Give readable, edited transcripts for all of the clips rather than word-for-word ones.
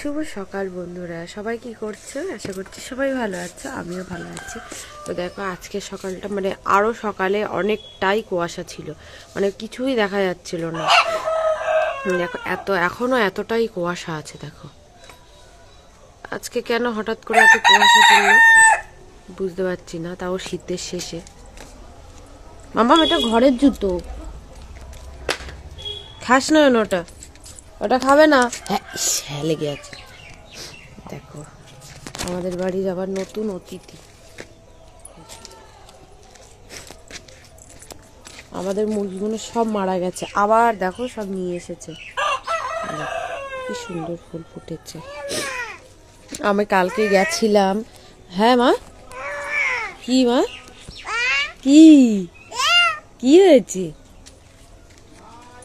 শুভ সকাল বন্ধুরা, সবাই কি করছো? আশা করছি সবাই ভালো আছো, আমিও ভালো আছি। তো দেখো আজকে সকালটা মানে আরও সকালে অনেকটাই কুয়াশা ছিল, মানে কিছুই দেখা যাচ্ছিল না। দেখো এখনো এতটাই কুয়াশা আছে। দেখো আজকে কেন হঠাৎ করে এত কুয়াশা পড়লো বুঝতে পারছি না, তাও শীতের শেষে। মামা এটা ঘরের জুতো, খাস না ওটা, ওটা খাবে না। হ্যাঁ লেগে আছে। দেখো আমাদের বাড়ির আবার নতুন অতিথি, আমাদের মুরগিগুলো সব মারা গেছে, আবার দেখো সব নিয়ে এসেছে। কি সুন্দর ফুল ফুটেছে। আমি কালকে গেছিলাম। হ্যাঁ মা, কি মা, কি কি হয়েছে?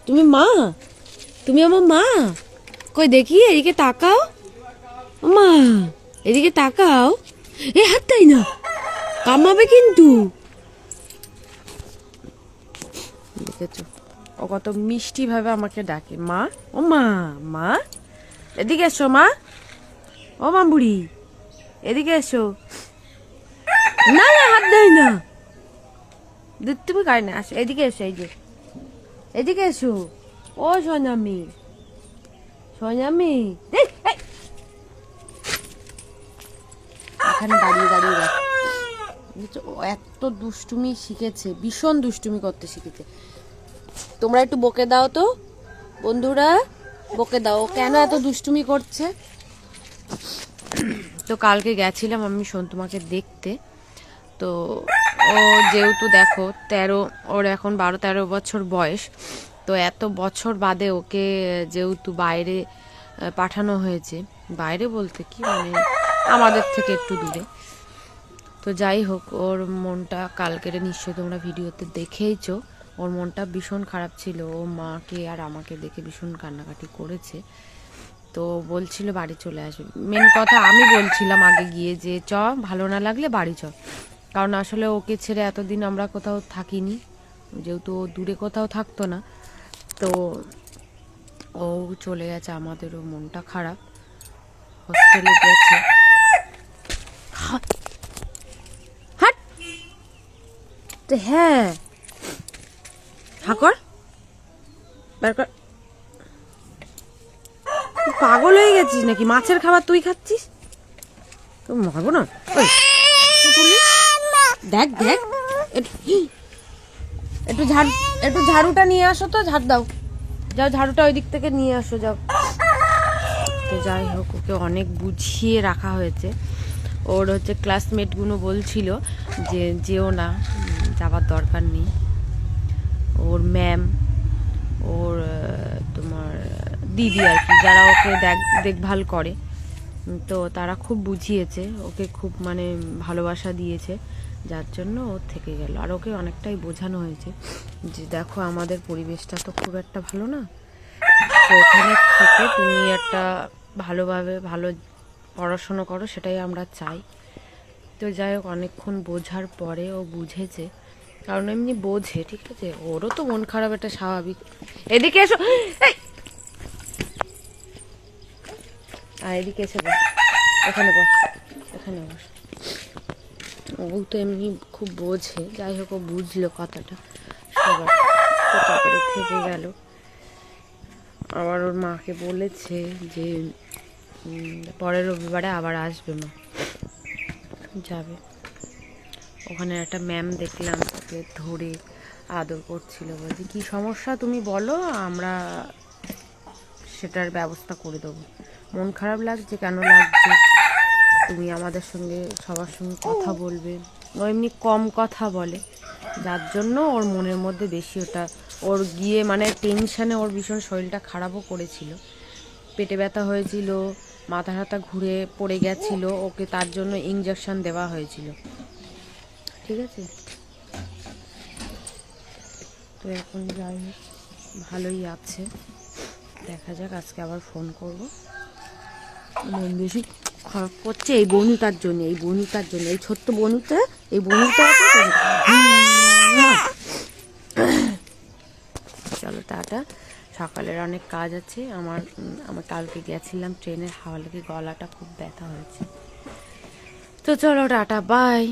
তুমি মা, তুমি আমার মা? কই দেখি, এদিকে তাকাও মা, এদিকে তাকাও। এ হাত তাই না, কামাবে কিন্তু। দেখেছো ও কত মিষ্টি ভাবে আমাকে ডাকে মা। ও মা, মা এদিকে এসো মা। ও মা বুড়ি এদিকে এসো। না না হাত দেয় না, তুমি গায়ে না আসো, এদিকে এসো, এই যে এদিকে এসো। ও সোনামি, সোনামি এখানে দাঁড়িয়ে দাঁড়িয়ে দেখ। ও এত দুষ্টুমি শিখেছে, ভীষণ দুষ্টুমি করতে শিখেছে। তোমরা একটু বকে দাও তো বন্ধুরা, বকে দাও কেন এত দুষ্টুমি করছে। তো কালকে গেছিলাম আমি সন্তুমাকে দেখতে। তো ও যেহেতু দেখো ওর এখন 12-13 বছর বয়স, তো এত বছর বাদে ওকে যেহেতু বাইরে পাঠানো হয়েছে, বাইরে বলতে কি মানে আমাদের থেকে একটু দূরে। তো যাই হোক, ওর মনটা কালকের নিশ্চয়ই তোমরা ভিডিওতে দেখেইছো, ওর মনটা ভীষণ খারাপ ছিল। ও মাকে আর আমাকে দেখে ভীষণ কান্নাকাটি করেছে। তো বলছিল বাড়ি চলে আসবে। মেন কথা আমি বলছিলাম আগে গিয়ে যে ভালো না লাগলে বাড়ি চ, কারণ আসলে ওকে ছেড়ে এতদিন আমরা কোথাও থাকিনি, যেহেতু ও দূরে কোথাও থাকতো না। তো ও চলে গেছে, আমাদেরও মনটা খারাপ। হস্টেলে গেছে। হ্যাঁ হাকর পাগল হয়ে গেছিস নাকি? মাছের খাবার তুই খাচ্ছিস, তো মারবো না। দেখ দেখ, একটু ঝাড়ুটা নিয়ে আসো তো, ঝাড় দাও, যাও ঝাড়ুটা ওই দিক থেকে নিয়ে আসো যাও। তো যাই হোক, ওকে অনেক বুঝিয়ে রাখা হয়েছে। ওর হচ্ছে ক্লাসমেটগুলো বলছিল যে যেও না, যাবার দরকার নেই। ওর ম্যাম, ওর তোমার দিদি আর কি, যারা ওকে দেখভাল করে, তো তারা খুব বুঝিয়েছে ওকে, খুব মানে ভালোবাসা দিয়েছে, যার জন্য ও থেকে গেল। আর ওকে অনেকটাই বোঝানো হয়েছে যে দেখো আমাদের পরিবেশটা তো খুব একটা ভালো না, তো ওখানে থেকে তুমি একটা ভালোভাবে ভালো পড়াশুনো করো, সেটাই আমরা চাই। তো যাই হোক, অনেকক্ষণ বোঝার পরে ও বুঝেছে, কারণ এমনি বোঝে, ঠিক আছে, ওরও তো মন খারাপ, এটা স্বাভাবিক। এদিকে এসো, আর এদিকে এসে বস, এখানে বস, এখানে বস। ও তো এমনি খুব বোঝে। যাই হোক, ও বুঝলো কথাটা, সবার তারপরে থেকে গেল। আবার ওর মাকে বলেছে যে পরের রবিবারে আবার আসবে, মা যাবে। ওখানে একটা ম্যাম দেখলাম, ওকে ধরে আদর করছিল, বলছি কি সমস্যা তুমি বলো, আমরা সেটার ব্যবস্থা করে দেবো। মন খারাপ লাগছে, কেন লাগছে, তুমি আমাদের সঙ্গে সবার সঙ্গে কথা বলবে। ও এমনি কম কথা বলে, যার জন্য ওর মনের মধ্যে বেশি ওটা, ওর গিয়ে মানে টেনশানে ওর ভীষণ শরীরটা খারাপও করেছিল, পেটে ব্যথা হয়েছিল, মাথা হাতা ঘুরে পড়ে গেছিল, ওকে তার জন্য ইঞ্জেকশন দেওয়া হয়েছিল, ঠিক আছে। তো এখন যাই হোক ভালোই আছে, দেখা যাক, আজকে আবার ফোন করবো। মন বেশি খারাপ করছে এই বনুটার জন্য, এই বনুটার জন্য, এই ছোট্ট বনুটা, এই বনুটা। চলো টাটা, সকালের অনেক কাজ আছে আমার। আমার কালকে গেছিলাম ট্রেনের হাওয়া লেগে গলাটা খুব ব্যথা হয়েছে। তো চলো টাটা বাই।